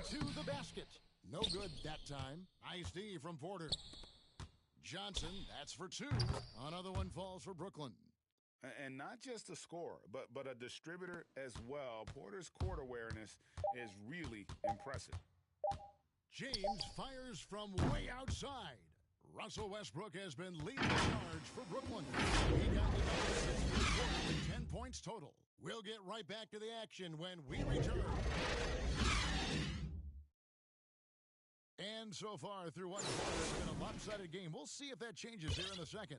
into the basket. No good that time. Nice D from Porter. Johnson, that's for two. Another one falls for Brooklyn. And not just a scorer, but a distributor as well. Porter's court awareness is really impressive. James fires from way outside. Russell Westbrook has been leading the charge for Brooklyn. He got the quarter with 10 points total. We'll get right back to the action when we return. And so far through one quarter, it's been a lopsided game. We'll see if that changes here in the second.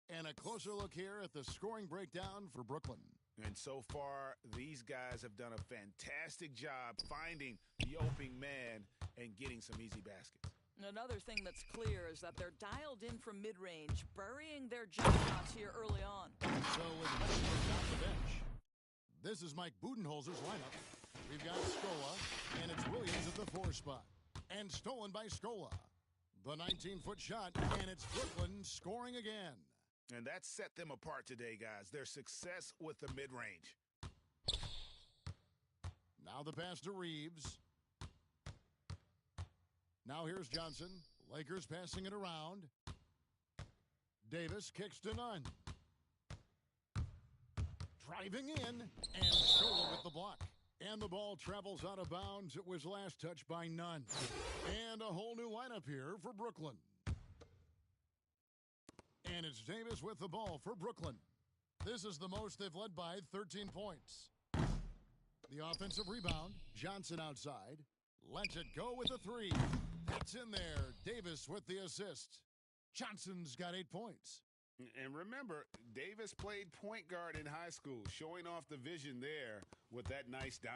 And a closer look here at the scoring breakdown for Brooklyn. And so far, these guys have done a fantastic job finding the opening man and getting some easy baskets. Another thing that's clear is that they're dialed in from mid-range, burying their jump shots here early on. So with Westbrook off the bench, this is Mike Budenholzer's lineup. We've got Scola, and it's Williams at the 4 spot. And stolen by Scola. The 19-foot shot, and it's Brooklyn scoring again. And that set them apart today, guys. Their success with the mid-range. Now the pass to Reeves. Now here's Johnson. Lakers passing it around. Davis kicks to Nunn. Driving in, and Scola with the block. And the ball travels out of bounds. It was last touched by Nunn. And a whole new lineup here for Brooklyn. And it's Davis with the ball for Brooklyn. This is the most they've led by 13 points. The offensive rebound. Johnson outside. Lets it go with a 3. That's in there. Davis with the assist. Johnson's got 8 points. And remember, Davis played point guard in high school, showing off the vision there with that nice dime.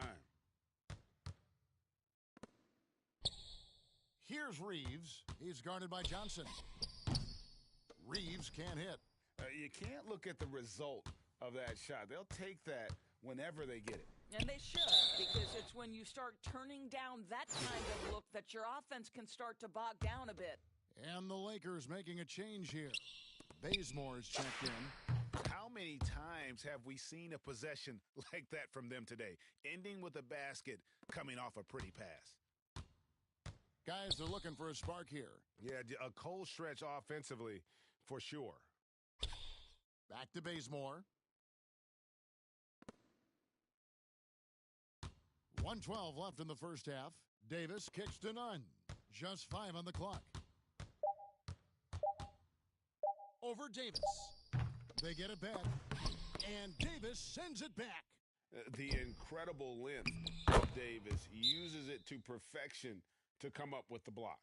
Here's Reeves. He's guarded by Johnson. Reeves can't hit. You can't look at the result of that shot. They'll take that whenever they get it. And they should, because it's when you start turning down that kind of look that your offense can start to bog down a bit. And the Lakers making a change here. Bazemore's checked in. How many times have we seen a possession like that from them today, ending with a basket coming off a pretty pass? Guys, they're looking for a spark here. Yeah, a cold stretch offensively for sure. Back to Bazemore. 1:12 left in the first half. Davis kicks to Nunn. Just 5 on the clock. Over Davis. They get it back. And Davis sends it back. The incredible length of Davis. He uses it to perfection to come up with the block.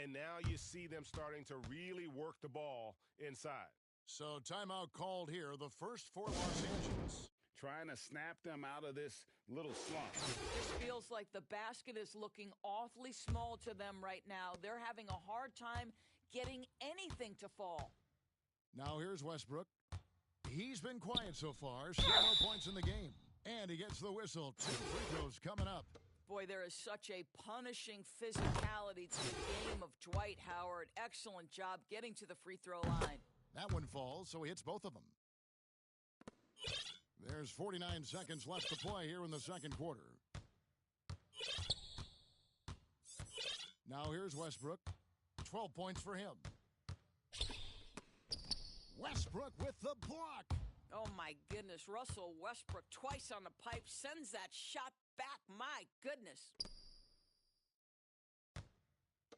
And now you see them starting to really work the ball inside. So timeout called here. The first for Los Angeles. Trying to snap them out of this little slump. This feels like the basket is looking awfully small to them right now. They're having a hard time getting anything to fall. Now here's Westbrook. He's been quiet so far. Still no points in the game. And he gets the whistle. 2 free throws coming up. Boy, there is such a punishing physicality to the game of Dwight Howard. Excellent job getting to the free throw line. That one falls, so he hits both of them. There's 49 seconds left to play here in the second quarter. Now here's Westbrook. 12 points for him. Westbrook with the block. Oh, my goodness. Russell Westbrook twice on the pipe sends that shot back. My goodness.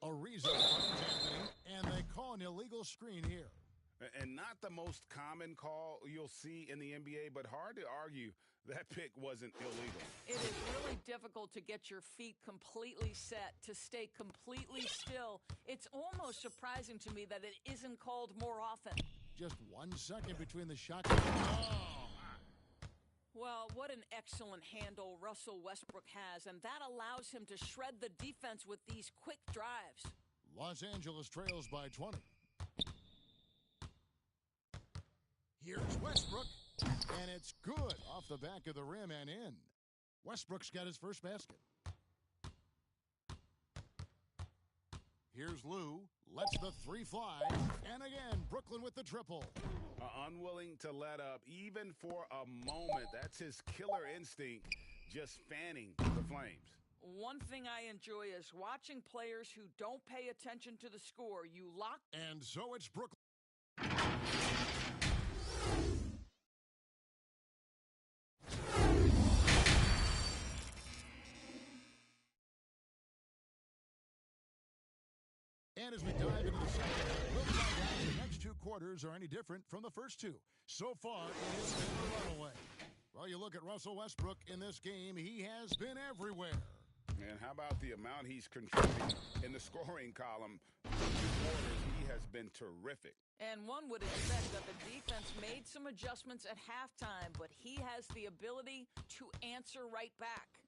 Ariza finds Anthony, and they call an illegal screen here. And not the most common call you'll see in the NBA, but hard to argue that pick wasn't illegal. It is really difficult to get your feet completely set, to stay completely still. It's almost surprising to me that it isn't called more often. Just 1 second between the shot. Oh. Well, what an excellent handle Russell Westbrook has, and that allows him to shred the defense with these quick drives. Los Angeles trails by 20. Here's Westbrook, and it's good off the back of the rim and in. Westbrook's got his first basket. Here's Lou, lets the 3 fly, and again, Brooklyn with the triple. Unwilling to let up, even for a moment. That's his killer instinct, just fanning the flames. One thing I enjoy is watching players who don't pay attention to the score. You lock. And so it's Brooklyn. And as we dive into the second half, we'll find out if the next two quarters are any different from the first two. So far, it has been a runaway. Well, you look at Russell Westbrook in this game, he has been everywhere. And how about the amount he's contributing in the scoring column? Quarters, he has been terrific. And one would expect that the defense made some adjustments at halftime, but he has the ability to answer right back.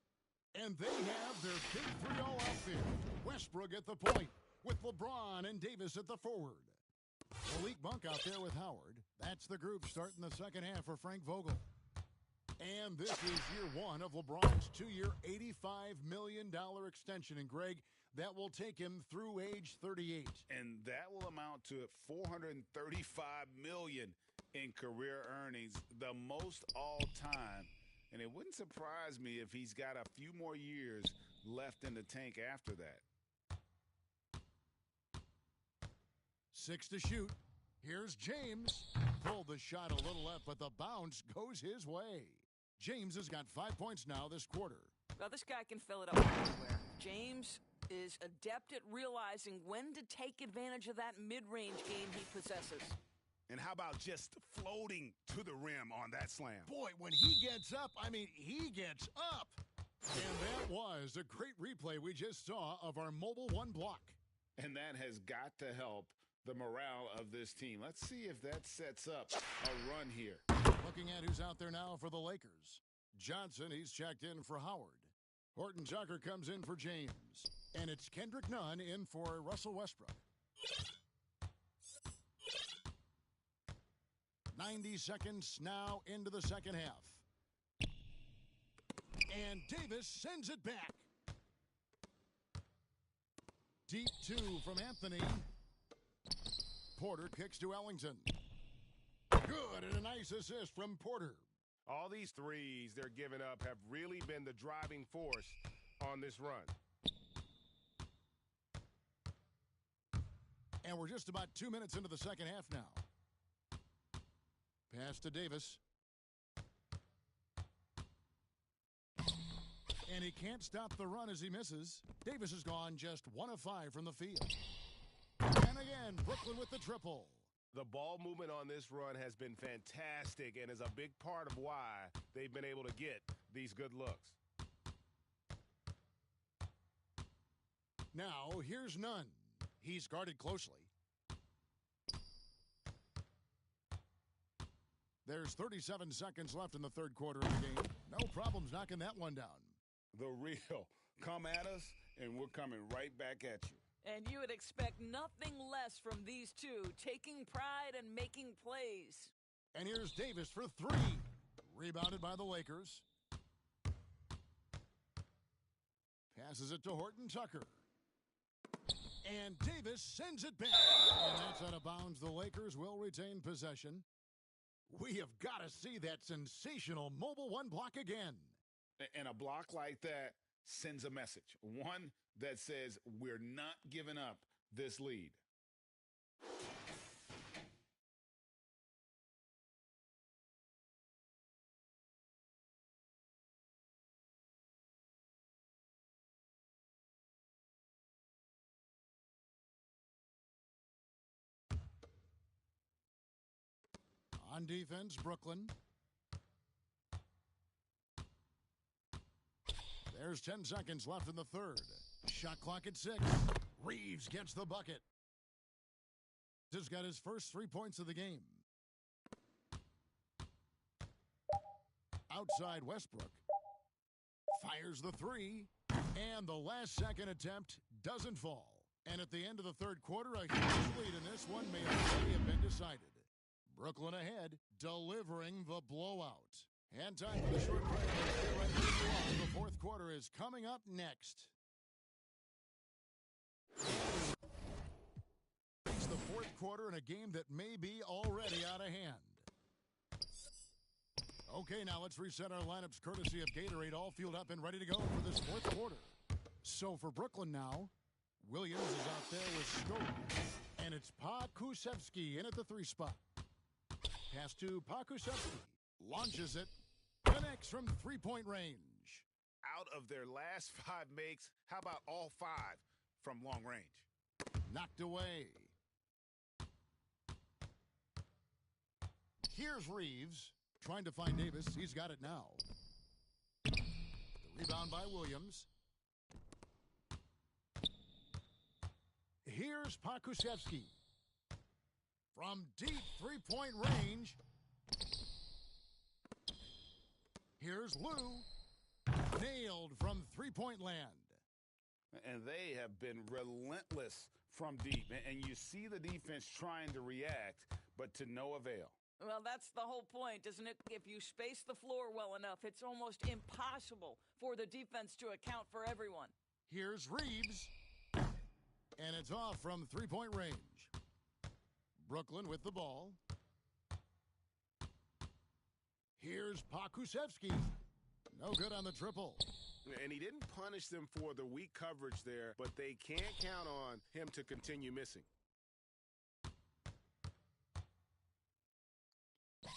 And they have their big three all outfit. Westbrook at the point, with LeBron and Davis at the forward. Malik Monk out there with Howard. That's the group starting the second half for Frank Vogel. And this is year one of LeBron's two-year, $85 million extension. And, Greg, that will take him through age 38. And that will amount to $435 million in career earnings, the most all time. And it wouldn't surprise me if he's got a few more years left in the tank after that. 6 to shoot. Here's James. Pulled the shot a little left, but the bounce goes his way. James has got 5 points now this quarter. Well, this guy can fill it up everywhere. James is adept at realizing when to take advantage of that mid-range game he possesses. And how about just floating to the rim on that slam? Boy, when he gets up, he gets up. And that was a great replay we just saw of our Mobile One block. And that has got to help the morale of this team. Let's see if that sets up a run here. Looking at who's out there now for the Lakers. Johnson, he's checked in for Howard. Horton Tucker comes in for James. And it's Kendrick Nunn in for Russell Westbrook. 90 seconds now into the second half. And Davis sends it back. Deep two from Anthony. Porter kicks to Ellington. Good, and a nice assist from Porter. All these threes they're giving up have really been the driving force on this run. And we're just about 2 minutes into the second half now. Pass to Davis. And he can't stop the run as he misses. Davis has gone just 1 of 5 from the field. And again, Brooklyn with the triple. The ball movement on this run has been fantastic and is a big part of why they've been able to get these good looks. Now, here's Nunn. He's guarded closely. There's 37 seconds left in the third quarter of the game. No problems knocking that one down. The real. Come at us, and we're coming right back at you. And you would expect nothing less from these two, taking pride and making plays. And here's Davis for 3. Rebounded by the Lakers. Passes it to Horton Tucker. And Davis sends it back. And that's out of bounds. The Lakers will retain possession. We have got to see that sensational Mobile One block again. And a block like that sends a message. One that says we're not giving up this lead. On defense, Brooklyn. There's 10 seconds left in the third. Shot clock at 6. Reeves gets the bucket. Has got his first 3 points of the game. Outside Westbrook. Fires the 3. And the last second attempt doesn't fall. And at the end of the third quarter, a huge lead in this one may already have been decided. Brooklyn ahead, delivering the blowout. And time for the short break. Stay right where you are. The fourth quarter is coming up next. It's the fourth quarter in a game that may be already out of hand. Okay, now let's reset our lineups courtesy of Gatorade, all fueled up and ready to go for this fourth quarter. So for Brooklyn now, Williams is out there with Scola. And it's Pakusevsky in at the 3 spot. Pass to Pakusevsky. Launches it. Connects from 3-point range. Out of their last 5 makes, how about all 5 from long range? Knocked away. Here's Reeves trying to find Davis. He's got it now. The rebound by Williams. Here's Pakusevsky. From deep 3-point range. Here's Lou. Nailed from 3-point land. And they have been relentless from deep. And you see the defense trying to react, but to no avail. Well, that's the whole point, isn't it? If you space the floor well enough, it's almost impossible for the defense to account for everyone. Here's Reeves. And it's off from 3-point range. Brooklyn with the ball. Here's Pakusevsky. No good on the triple. And he didn't punish them for the weak coverage there, but they can't count on him to continue missing.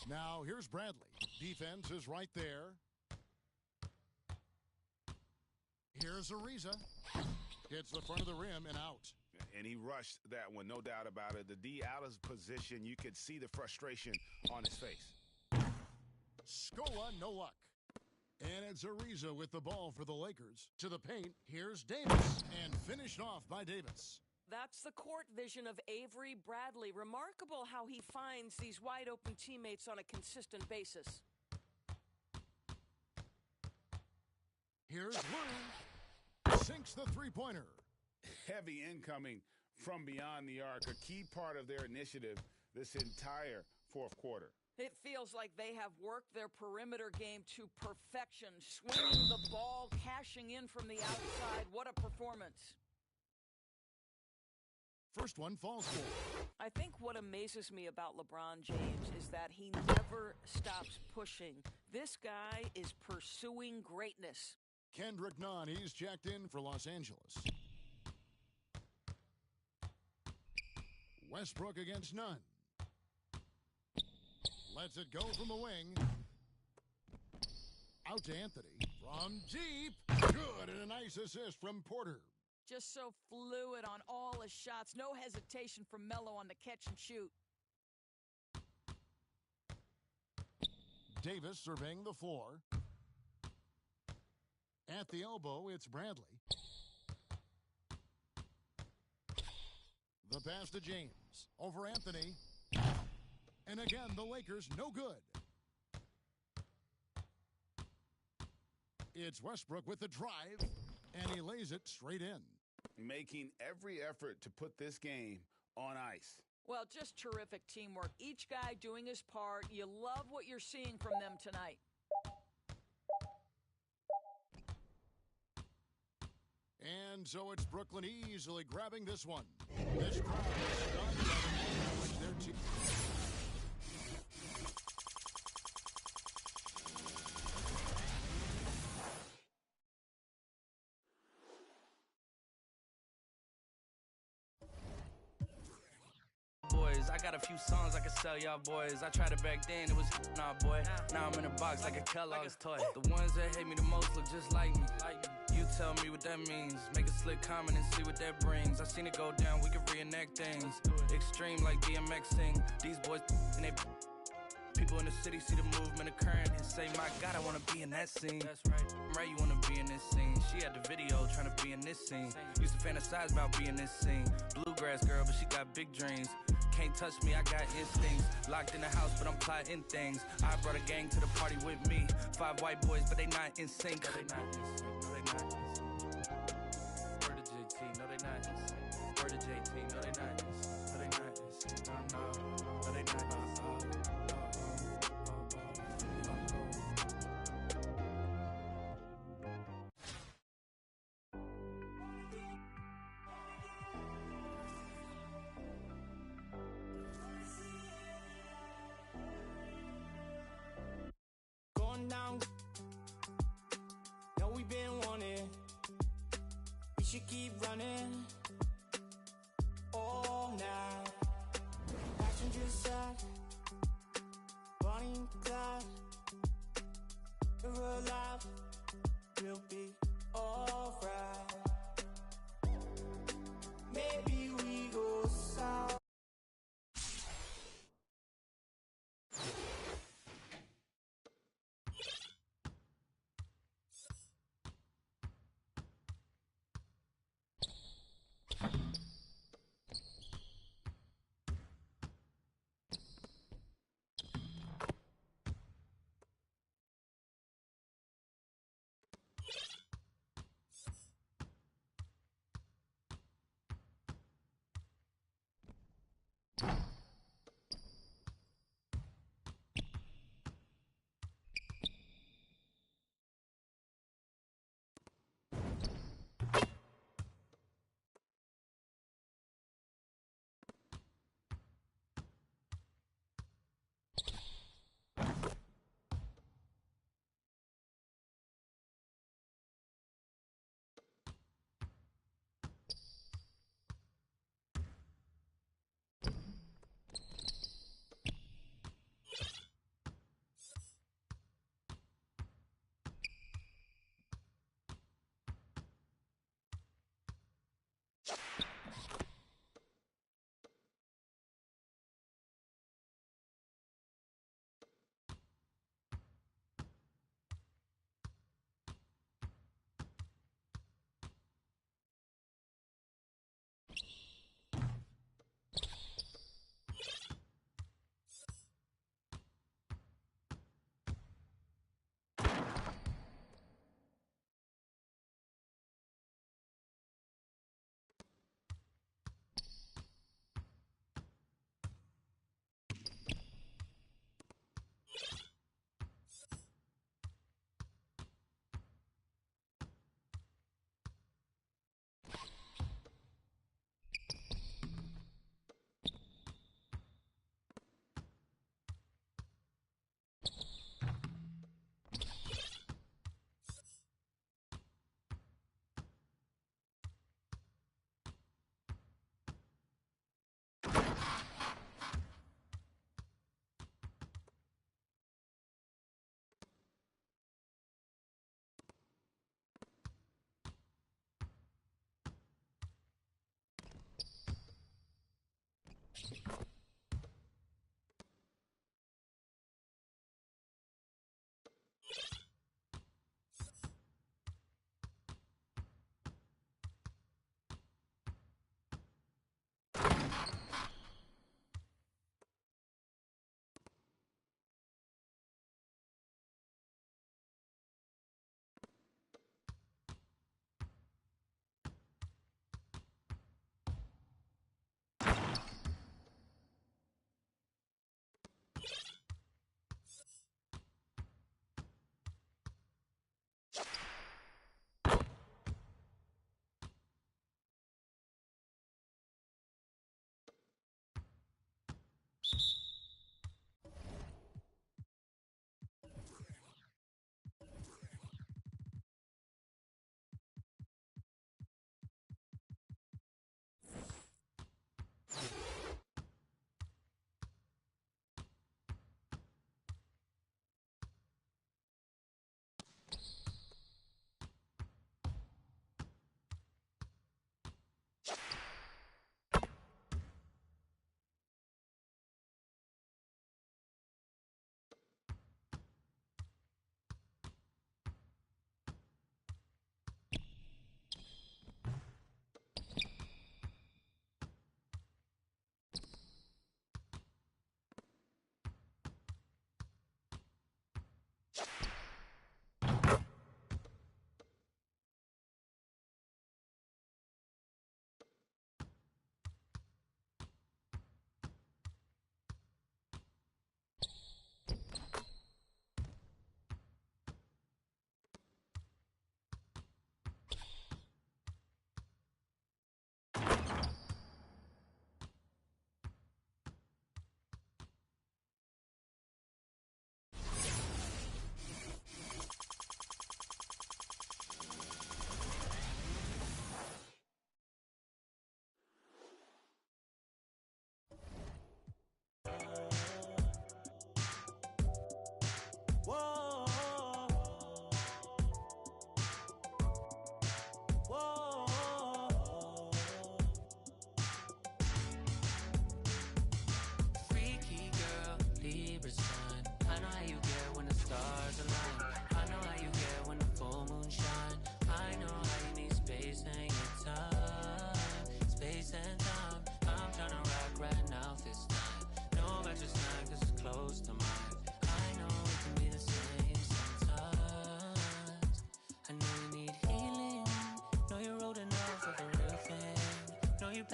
Now here's Bradley. Defense is right there. Here's Ariza. Hits the front of the rim and out. And he rushed that one, no doubt about it. The D out of position, you could see the frustration on his face. Scola, no luck. And it's Ariza with the ball for the Lakers. To the paint, here's Davis. And finished off by Davis. That's the court vision of Avery Bradley. Remarkable how he finds these wide-open teammates on a consistent basis. Here's Lou. Sinks the 3-pointer. Heavy incoming from beyond the arc, a key part of their initiative this entire fourth quarter. It feels like they have worked their perimeter game to perfection, swinging the ball, cashing in from the outside. What a performance. First one falls for. I think what amazes me about LeBron James is that he never stops pushing. This guy is pursuing greatness. Kendrick Nunn, he's checked in for Los Angeles. Westbrook against Nunn. Lets it go from the wing. Out to Anthony. From deep. Good, and a nice assist from Porter. Just so fluid on all his shots. No hesitation from Melo on the catch and shoot. Davis surveying the floor. At the elbow, it's Bradley. The pass to James. Over Anthony. And again, the Lakers no good. It's Westbrook with the drive, and he lays it straight in. Making every effort to put this game on ice. Well, just terrific teamwork. Each guy doing his part. You love what you're seeing from them tonight. And so it's Brooklyn easily grabbing this one. This crowd is stunned by the manner in which their team... Boys, I got a few songs I can sell y'all boys. I tried it back then, it was nah boy. Now I'm in a box like a Kellogg's toy. The ones that hate me the most look just like me. You tell me what that means. Make a slick comment and see what that brings. I seen it go down, we can reenact things. Extreme like DMXing. These boys and they people in the city see the movement occurring and say, my God, I wanna be in that scene. That's right, you wanna be in this scene. She had the video trying to be in this scene. Used to fantasize about being this scene. Bluegrass girl, but she got big dreams. Can't touch me, I got instincts. Locked in the house, but I'm plotting things. I brought a gang to the party with me. 5 white boys, but they not in sync. No, they not in sync. No, they not in sync. Word to JT, no, they not in sync. Word to JT, no, they not in sync. No, they not in sync. No, they not in sync. Down. Know we been should keep running all night. Passenger side, Bonnie and Clyde. We're alive, we'll be alright. Maybe we go south.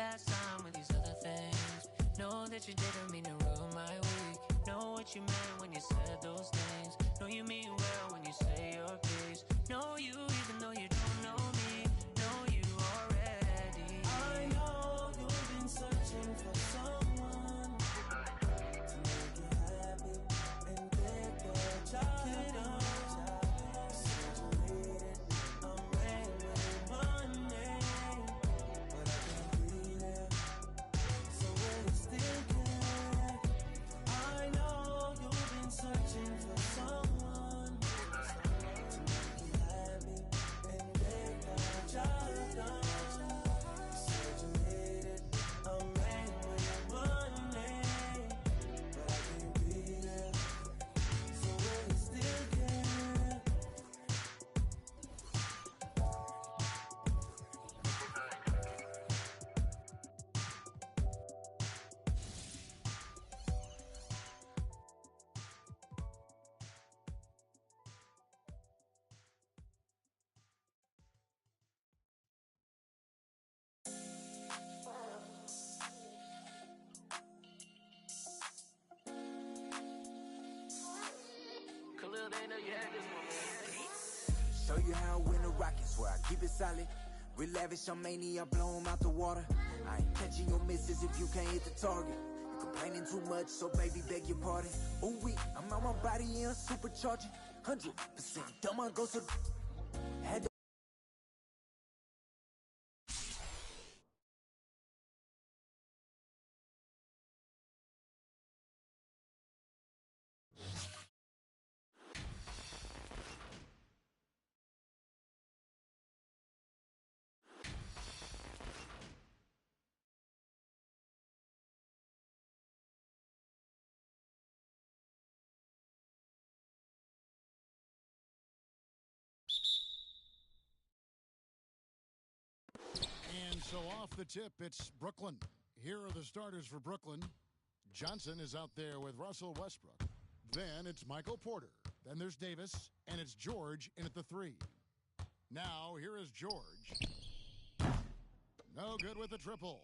past time with these other things. Know that you didn't mean to ruin my week. Know what you meant when you said those things. Know you mean well when you say your piece. Know you even though you don't know me. Know you already. I know you've been searching for someone to make you happy and get the job done. Saturated, I'm ready with money, but I can't be there. So will you still care? I know you've been searching for someone to make you happy and get the job done. Saturated, I'm ready with money, but I can't be there. So will you still care? Khalil, they know you had this one, man. Show you how I win the Rockets, where I keep it solid. Real lavish, I'm mania, blow 'em out the water. I ain't catching your misses if you can't hit the target. You complaining too much, so baby, beg your pardon. Ooh, I'm on my body, yeah, supercharging. 100%, dumb, I go so. Had to. And so off the tip, it's Brooklyn. Here are the starters for Brooklyn. Johnson is out there with Russell Westbrook. Then it's Michael Porter. Then there's Davis, and it's George in at the 3. Now, here is George. No good with the triple.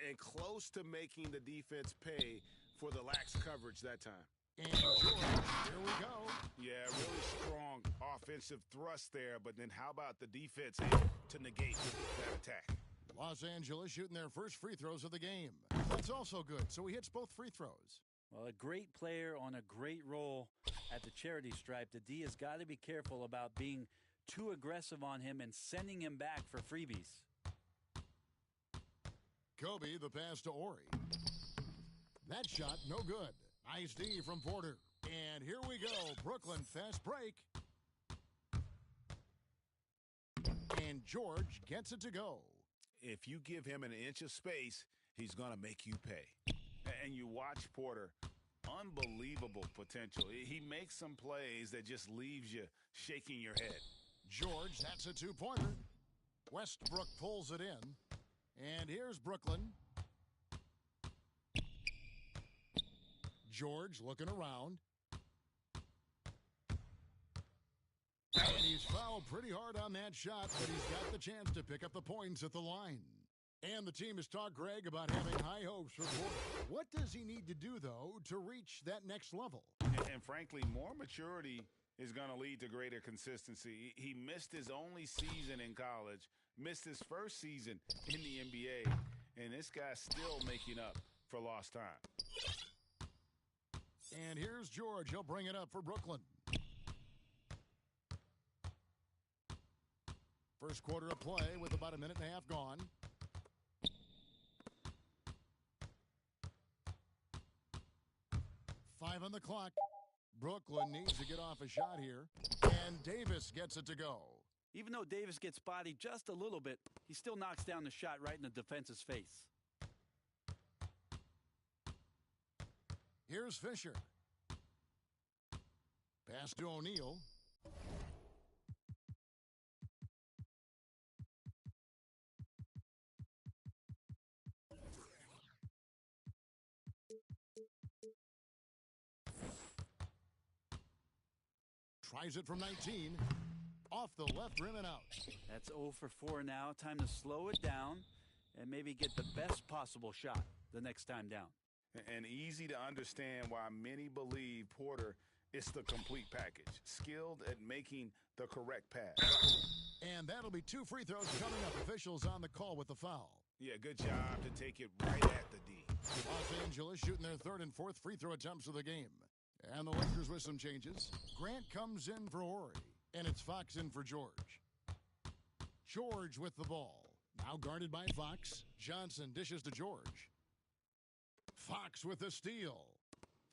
And close to making the defense pay for the lax coverage that time. And George, here we go. Yeah, really strong offensive thrust there, but then how about the defense able to negate that attack? Los Angeles shooting their first free throws of the game. That's also good, so he hits both free throws. Well, a great player on a great role at the charity stripe. The D has got to be careful about being too aggressive on him and sending him back for freebies. Kobe, the pass to Ori. That shot, no good. Nice D from Porter. And here we go. Brooklyn, fast break. And George gets it to go. If you give him an inch of space, he's going to make you pay. And you watch Porter, unbelievable potential. He makes some plays that just leaves you shaking your head. George, that's a two-pointer. Westbrook pulls it in. And here's Brooklyn. George looking around. And he's fouled pretty hard on that shot, but he's got the chance to pick up the points at the line. And the team has talked Greg about having high hopes for Porter. What does he need to do, though, to reach that next level? And frankly, more maturity is going to lead to greater consistency. He missed his only season in college, missed his first season in the NBA, and this guy's still making up for lost time. And here's George. He'll bring it up for Brooklyn. First quarter of play with about a minute and a half gone. Five on the clock. Brooklyn needs to get off a shot here. And Davis gets it to go. Even though Davis gets bodied just a little bit, he still knocks down the shot right in the defense's face. Here's Fisher. Pass to O'Neal. Tries it from 19. Off the left rim and out. That's 0 for 4 now. Time to slow it down and maybe get the best possible shot the next time down. And easy to understand why many believe Porter is the complete package, skilled at making the correct pass. And that'll be 2 free throws coming up. Officials on the call with the foul. Yeah, good job to take it right at the D. Los Angeles shooting their 3rd and 4th free throw attempts of the game. And the Lakers with some changes. Grant comes in for Horry, and it's Fox in for George. George with the ball. Now guarded by Fox. Johnson dishes to George. Fox with the steal.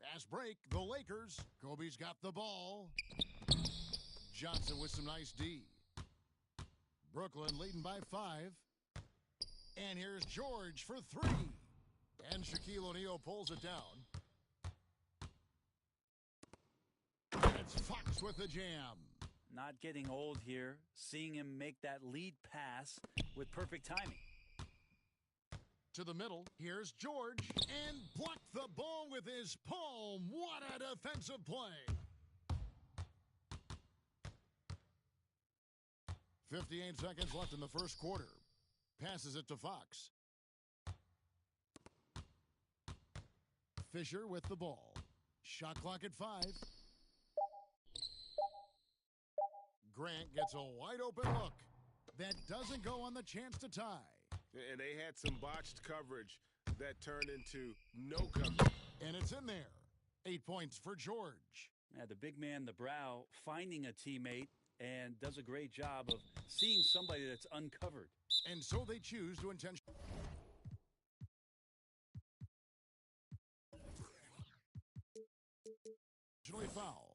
Fast break, the Lakers. Kobe's got the ball. Johnson with some nice D. Brooklyn leading by 5. And here's George for 3. And Shaquille O'Neal pulls it down. It's Fox with the jam. Not getting old here, seeing him make that lead pass with perfect timing. To the middle, here's George, and blocked the ball with his palm. What a defensive play. 58 seconds left in the first quarter. Passes it to Fox. Fisher with the ball. Shot clock at 5. Grant gets a wide open look. That doesn't go on the chance to tie. And they had some botched coverage that turned into no coverage. And it's in there. 8 points for George. Yeah, the big man, the brow, finding a teammate and does a great job of seeing somebody that's uncovered. And so they choose to intentionally foul.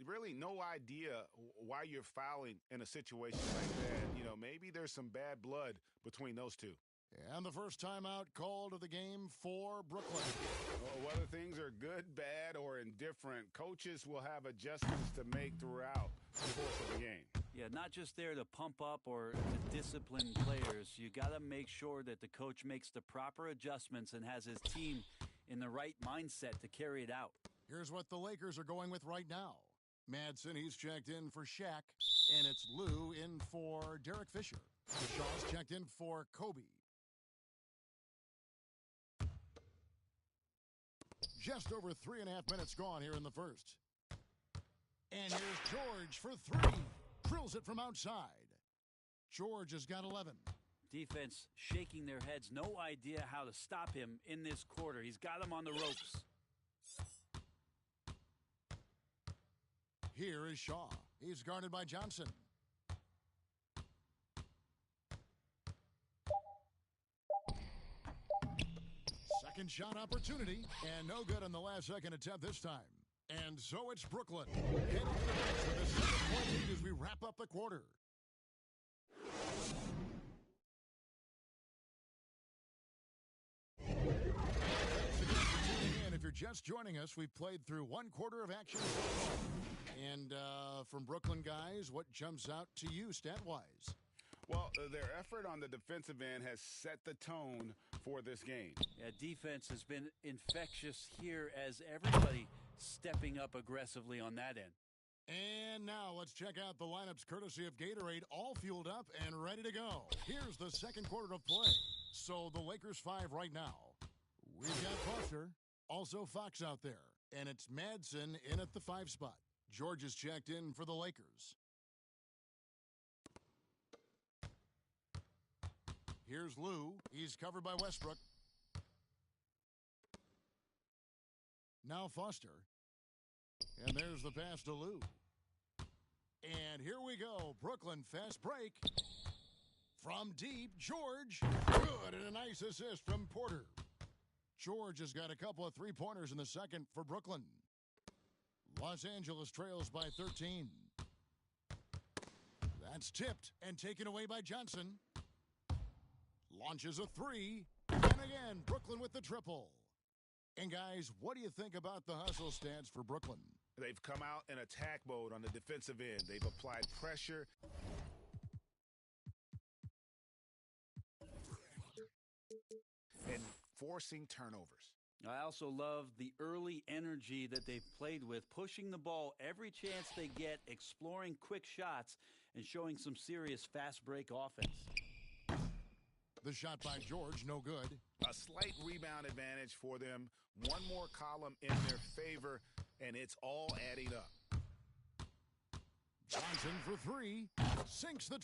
Really no idea why you're fouling in a situation like that. You know, maybe there's some bad blood between those two. And the first timeout called of the game for Brooklyn. Well, whether things are good, bad, or indifferent, coaches will have adjustments to make throughout the course of the game. Yeah, not just there to pump up or to discipline players. You got to make sure that the coach makes the proper adjustments and has his team in the right mindset to carry it out. Here's what the Lakers are going with right now. Madsen, he's checked in for Shaq, and it's Lou in for Derek Fisher. Shaw's checked in for Kobe. Just over 3.5 minutes gone here in the first. And here's George for 3. Drills it from outside. George has got 11. Defense shaking their heads. No idea how to stop him in this quarter. He's got him on the ropes. Here is Shaw. He's guarded by Johnson. Second shot opportunity, and no good on the last second attempt this time. And so it's Brooklyn heading to the bench with a 7-point lead as we wrap up the quarter. And if you're just joining us, we've played through 1 quarter of action so far. And from Brooklyn guys, what jumps out to you stat-wise? Well, their effort on the defensive end has set the tone for this game. Yeah, defense has been infectious here as everybody stepping up aggressively on that end. And now let's check out the lineups courtesy of Gatorade, all fueled up and ready to go. Here's the second quarter of play. So the Lakers 5 right now. We've got Foster, also Fox out there, and it's Madsen in at the 5 spot. George is checked in for the Lakers. Here's Lou. He's covered by Westbrook. Now Foster. And there's the pass to Lou. And here we go. Brooklyn fast break. From deep, George. Good, and a nice assist from Porter. George has got a couple of three-pointers in the second for Brooklyn. Los Angeles trails by 13. That's tipped and taken away by Johnson. Launches a 3. And again, Brooklyn with the triple. And guys, what do you think about the hustle stats for Brooklyn? They've come out in attack mode on the defensive end. They've applied pressure. And forcing turnovers. I also love the early energy that they've played with, pushing the ball every chance they get, exploring quick shots, and showing some serious fast break offense. The shot by George, no good. A slight rebound advantage for them. One more column in their favor, and it's all adding up. Johnson for three. Sinks the...